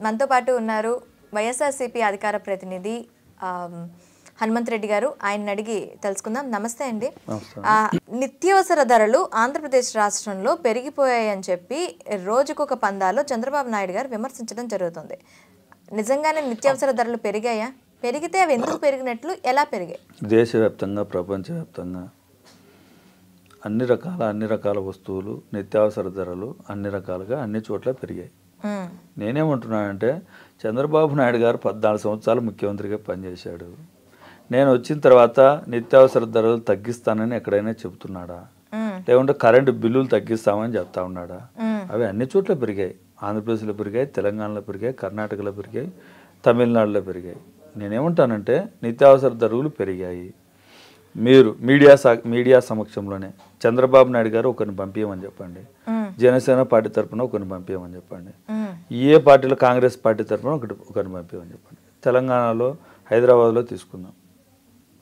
మనతో పాటు ఉన్నారు వైఎస్ఆర్సీపీ అధికార ప్రతినిధి హనుమంత్ రెడ్డి గారు. ఆయన అడిగి తెలుసుకుందాం. నమస్తే అండి. నిత్యావసర ధరలు ఆంధ్రప్రదేశ్ రాష్ట్రంలో పెరిగిపోయాయని చెప్పి రోజుకొక పందాలో చంద్రబాబు నాయుడు గారు విమర్శించడం జరుగుతుంది. నిజంగానే నిత్యావసర ధరలు పెరిగాయా? పెరిగితే అవి ఎందుకు పెరిగినట్లు, ఎలా పెరిగాయి? దేశవ్యాప్తంగా ప్రపంచవ్యాప్తంగా అన్ని రకాల వస్తువులు నిత్యావసర ధరలు అన్ని రకాలుగా అన్ని చోట్ల పెరిగాయి. నేనేమంటున్నానంటే చంద్రబాబు నాయుడు గారు 14 సంవత్సరాలు ముఖ్యమంత్రిగా పనిచేశాడు. నేను వచ్చిన తర్వాత నిత్యావసర ధరలు తగ్గిస్తానని ఎక్కడైనా చెబుతున్నాడా? లేకుంటే కరెంటు బిల్లులు తగ్గిస్తామని చెప్తా ఉన్నాడా? అవి అన్ని చోట్ల పెరిగాయి. ఆంధ్రప్రదేశ్లో పెరిగాయి, తెలంగాణలో పెరిగాయి, కర్ణాటకలో పెరిగాయి, తమిళనాడులో పెరిగాయి. నేనేమంటానంటే నిత్యావసర ధరలు పెరిగాయి. మీరు మీడియా సమక్షంలోనే చంద్రబాబు నాయుడు గారు ఒకరిని పంపించమని చెప్పండి, జనసేన పార్టీ తరఫున ఒకరిని పంపించమని చెప్పండి, ఏ పార్టీలో కాంగ్రెస్ పార్టీ తరఫున ఒకరిని పంపించమని చెప్పండి. తెలంగాణలో హైదరాబాద్లో తీసుకుందాం,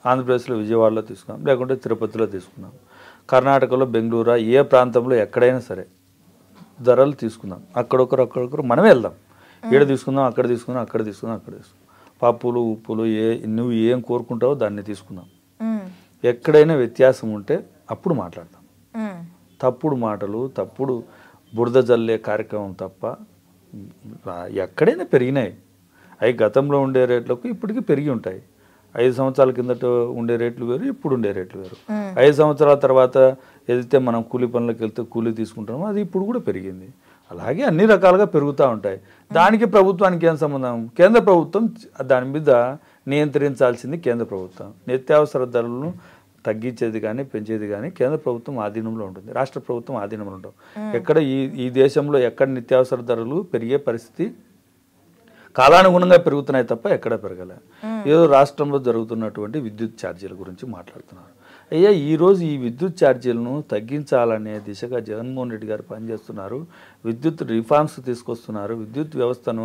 ఆంధ్రప్రదేశ్లో విజయవాడలో తీసుకుందాం, లేకుంటే తిరుపతిలో తీసుకుందాం, కర్ణాటకలో బెంగళూరు, ఏ ప్రాంతంలో ఎక్కడైనా సరే ధరలు తీసుకుందాం. అక్కడొకరు మనమే వెళ్దాం. ఈడ తీసుకుందాం, అక్కడ తీసుకుందాం, అక్కడ తీసుకుందాం, అక్కడ తీసుకుందాం. పప్పులు ఉప్పులు నువ్వు ఏం కోరుకుంటావో దాన్ని తీసుకుందాం. ఎక్కడైనా వ్యత్యాసం ఉంటే అప్పుడు మాట్లాడతాం. తప్పుడు మాటలు, తప్పుడు బురద జల్లే కార్యక్రమం తప్ప ఎక్కడైనా పెరిగినాయి. అవి గతంలో ఉండే రేట్లకు ఇప్పటికీ పెరిగి ఉంటాయి. 5 సంవత్సరాల కిందట ఉండే రేట్లు వేరు, ఇప్పుడు ఉండే రేట్లు వేరు. 5 సంవత్సరాల తర్వాత ఏదైతే మనం కూలి పనులకు వెళ్తే కూలీ తీసుకుంటామో అది ఇప్పుడు కూడా పెరిగింది. అలాగే అన్ని రకాలుగా పెరుగుతూ ఉంటాయి. దానికి ప్రభుత్వానికి ఏం సంబంధం? కేంద్ర ప్రభుత్వం దాని మీద నియంత్రించాల్సింది కేంద్ర ప్రభుత్వం. నిత్యావసర ధరలను తగ్గించేది కానీ పెంచేది కానీ కేంద్ర ప్రభుత్వం ఆధీనంలో ఉంటుంది, రాష్ట్ర ప్రభుత్వం ఆధీనంలో ఉంటుంది. ఎక్కడ ఈ దేశంలో ఎక్కడ నిత్యావసర ధరలు పెరిగే పరిస్థితి కాలానుగుణంగా పెరుగుతున్నాయి తప్ప ఎక్కడ పెరగలే. ఏదో రాష్ట్రంలో జరుగుతున్నటువంటి విద్యుత్ ఛార్జీల గురించి మాట్లాడుతున్నారు. అయ్యా, ఈరోజు ఈ విద్యుత్ ఛార్జీలను తగ్గించాలనే దిశగా జగన్మోహన్ రెడ్డి గారు పనిచేస్తున్నారు. విద్యుత్ రిఫార్మ్స్ తీసుకొస్తున్నారు. విద్యుత్ వ్యవస్థను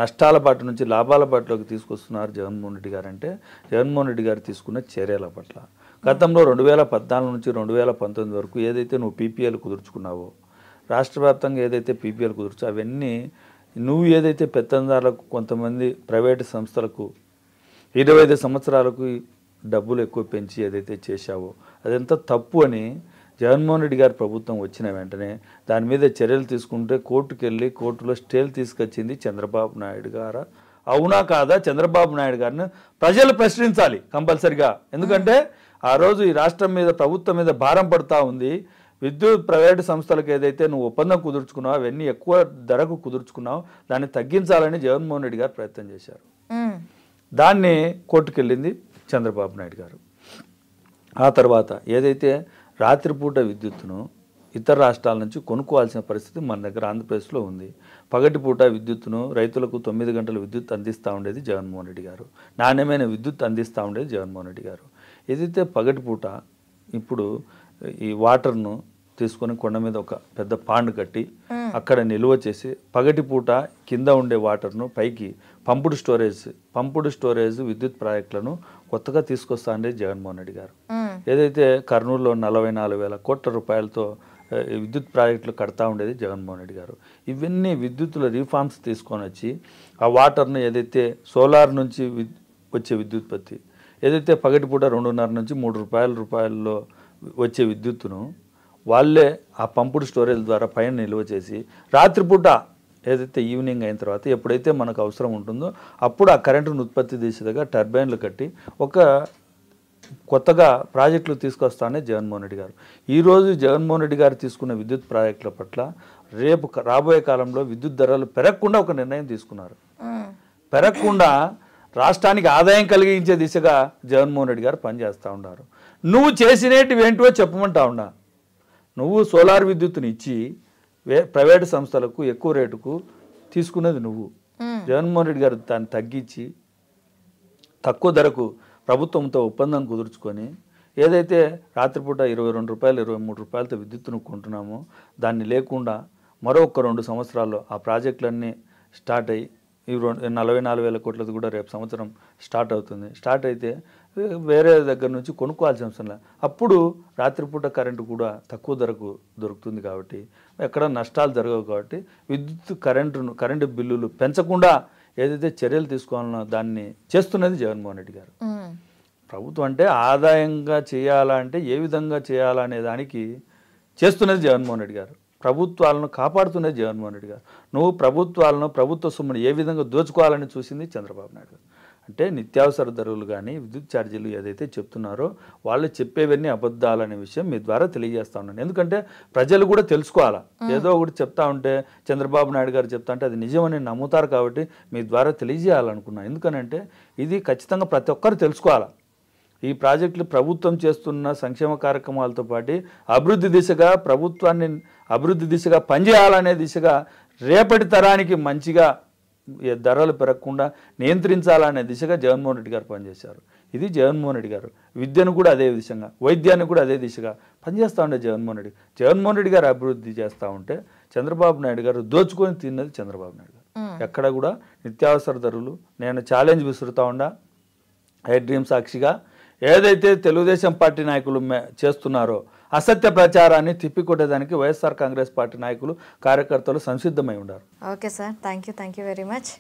నష్టాల బాట నుంచి లాభాల బాటలోకి తీసుకొస్తున్నారు జగన్మోహన్ రెడ్డి గారు. అంటే జగన్మోహన్ రెడ్డి గారు తీసుకున్న చర్యల పట్ల గతంలో 2014 నుంచి 2019 వరకు ఏదైతే నువ్వు పీపీఎల్ కుదుర్చుకున్నావో, రాష్ట్ర వ్యాప్తంగా ఏదైతే పీపీఎల్ కుదుర్చో అవన్నీ నువ్వు ఏదైతే పెత్తందారులకు కొంతమంది ప్రైవేటు సంస్థలకు 25 సంవత్సరాలకు డబ్బులు ఎక్కువ పెంచి ఏదైతే చేశావో అదంతా తప్పు అని జగన్మోహన్ రెడ్డి గారి ప్రభుత్వం వచ్చిన వెంటనే దాని మీద చర్యలు తీసుకుంటే కోర్టుకు వెళ్ళి కోర్టులో స్టేలు తీసుకొచ్చింది చంద్రబాబు నాయుడు గారు. అవునా కాదా? చంద్రబాబు నాయుడు గారిని ప్రజలు ప్రశ్నించాలి కంపల్సరిగా. ఎందుకంటే ఆ రోజు ఈ రాష్ట్రం మీద ప్రభుత్వం మీద భారం పడుతూ ఉంది. విద్యుత్ ప్రైవేటు సంస్థలకు ఏదైతే నువ్వు ఒప్పందం కుదుర్చుకున్నావు అవన్నీ ఎక్కువ ధరకు కుదుర్చుకున్నావు, దాన్ని తగ్గించాలని జగన్మోహన్ రెడ్డి గారు ప్రయత్నం చేశారు. దాన్ని కోర్టుకెళ్ళింది చంద్రబాబు నాయుడు గారు. ఆ తర్వాత ఏదైతే రాత్రిపూట విద్యుత్తును ఇతర రాష్ట్రాల నుంచి కొనుక్కోవాల్సిన పరిస్థితి మన దగ్గర ఆంధ్రప్రదేశ్లో ఉంది. పగటిపూట విద్యుత్తును రైతులకు 9 గంటల విద్యుత్ అందిస్తూ ఉండేది జగన్మోహన్ రెడ్డి గారు. నాణ్యమైన విద్యుత్ అందిస్తూ ఉండేది జగన్మోహన్ రెడ్డి గారు. ఏదైతే పగటిపూట ఇప్పుడు ఈ వాటర్ను తీసుకొని కొండ మీద ఒక పెద్ద పాండ్ కట్టి అక్కడ నిల్వ చేసి పగటిపూట కింద ఉండే వాటర్ను పైకి పంపుడు స్టోరేజ్ విద్యుత్ ప్రాజెక్టులను కొత్తగా తీసుకొస్తా ఉండేది జగన్మోహన్ రెడ్డి గారు. ఏదైతే కర్నూలులో 44,000 కోట్ల రూపాయలతో విద్యుత్ ప్రాజెక్టులు కడతా ఉండేది జగన్మోహన్ రెడ్డి గారు. ఇవన్నీ విద్యుత్తుల రిఫార్మ్స్ తీసుకొని వచ్చి ఆ వాటర్ను ఏదైతే సోలార్ నుంచి వచ్చే విద్యుత్పత్తి ఏదైతే పగటిపూట 2.5 నుంచి 3 రూపాయల్లో వచ్చే విద్యుత్తును వాళ్ళే ఆ పంపుడు స్టోరేజ్ ద్వారా పైన నిల్వ చేసి రాత్రిపూట ఏదైతే ఈవినింగ్ అయిన తర్వాత ఎప్పుడైతే మనకు అవసరం ఉంటుందో అప్పుడు ఆ కరెంటును ఉత్పత్తి చేసేదిగా టర్బైన్లు కట్టి ఒక కొత్తగా ప్రాజెక్టులు తీసుకొస్తానే జగన్మోహన్ రెడ్డి గారు. ఈరోజు జగన్మోహన్ రెడ్డి గారు తీసుకున్న విద్యుత్ ప్రాజెక్టుల పట్ల రేపు రాబోయే కాలంలో విద్యుత్ ధరలు పెరగకుండా ఒక నిర్ణయం తీసుకున్నారు. పెరగకుండా రాష్ట్రానికి ఆదాయం కలిగించే దిశగా జగన్మోహన్ రెడ్డి గారు పనిచేస్తూ ఉన్నారు. నువ్వు చేసినవి ఏంటో చెప్పమంటా ఉన్నా. నువ్వు సోలార్ విద్యుత్తుని ఇచ్చి ప్రైవేటు సంస్థలకు ఎక్కువ రేటుకు తీసుకున్నది నువ్వు. జగన్మోహన్ రెడ్డి గారు దాన్ని తగ్గించి తక్కువ ధరకు ప్రభుత్వంతో ఒప్పందం కుదుర్చుకొని ఏదైతే రాత్రిపూట 22 రూపాయలు 23 రూపాయలతో విద్యుత్తును కొంటున్నామో దాన్ని లేకుండా మరొక 2 సంవత్సరాల్లో ఆ ప్రాజెక్టులన్నీ స్టార్ట్ అయ్యి ఈ 44,000 కోట్లది కూడా రేపు సంవత్సరం స్టార్ట్ అవుతుంది. స్టార్ట్ అయితే వేరే దగ్గర నుంచి కొనుక్కోవాల్సిన అవసరం లేదు. అప్పుడు రాత్రిపూట కరెంటు కూడా తక్కువ ధరకు దొరుకుతుంది కాబట్టి ఎక్కడ నష్టాలు జరగవు కాబట్టి కరెంటు బిల్లులు పెంచకుండా ఏదైతే చర్యలు తీసుకోవాలనో దాన్ని చేస్తున్నది జగన్మోహన్ రెడ్డి గారు. ప్రభుత్వం అంటే ఆదాయంగా చేయాలంటే ఏ విధంగా చేయాలనే దానికి చేస్తున్నది జగన్మోహన్ రెడ్డి గారు. ప్రభుత్వాలను కాపాడుతున్నది జగన్మోహన్ రెడ్డి గారు. నువ్వు ప్రభుత్వ సొమ్మును ఏ విధంగా దోచుకోవాలని చూసింది చంద్రబాబు నాయుడు గారు. అంటే నిత్యావసర ధరలు కానీ విద్యుత్ ఛార్జీలు ఏదైతే చెప్తున్నారో వాళ్ళు చెప్పేవన్నీ అబద్ధాలనే విషయం మీ ద్వారా తెలియజేస్తా ఉన్నాను. ఎందుకంటే ప్రజలు కూడా తెలుసుకోవాలా. ఏదో ఒకటి చెప్తా ఉంటే చంద్రబాబు నాయుడు గారు చెప్తా ఉంటే అది నిజమని నమ్ముతారు కాబట్టి మీ ద్వారా తెలియజేయాలనుకున్నాను. ఎందుకనంటే ఇది ఖచ్చితంగా ప్రతి ఒక్కరు తెలుసుకోవాలా. ఈ ప్రాజెక్టులు ప్రభుత్వం చేస్తున్న సంక్షేమ కార్యక్రమాలతో పాటు అభివృద్ధి దిశగా పనిచేయాలనే దిశగా రేపటి తరానికి మంచిగా ధరలు పెరగకుండా నియంత్రించాలనే దిశగా జగన్మోహన్ రెడ్డి గారు పనిచేశారు. ఇది జగన్మోహన్ రెడ్డి గారు. విద్యను కూడా అదే దిశగా, వైద్యాన్ని కూడా అదే దిశగా పనిచేస్తూ ఉండే జగన్మోహన్ రెడ్డి గారు అభివృద్ధి చేస్తూ ఉంటే చంద్రబాబు నాయుడు గారు దోచుకొని తిన్నది చంద్రబాబు నాయుడు గారు. ఎక్కడ కూడా నిత్యావసర ధరలు నేను ఛాలెంజ్ విసురుతా ఉండా ఐ డ్రీమ్ సాక్షిగా ఏదైతే తెలుగుదేశం పార్టీ నాయకులు చేస్తున్నారో అసత్య ప్రచారాన్ని తిప్పికొట్టేదానికి వైఎస్ఆర్ కాంగ్రెస్ పార్టీ నాయకులు కార్యకర్తలు సంసిద్ధమై ఉన్నారు. Okay sir, thank you very much.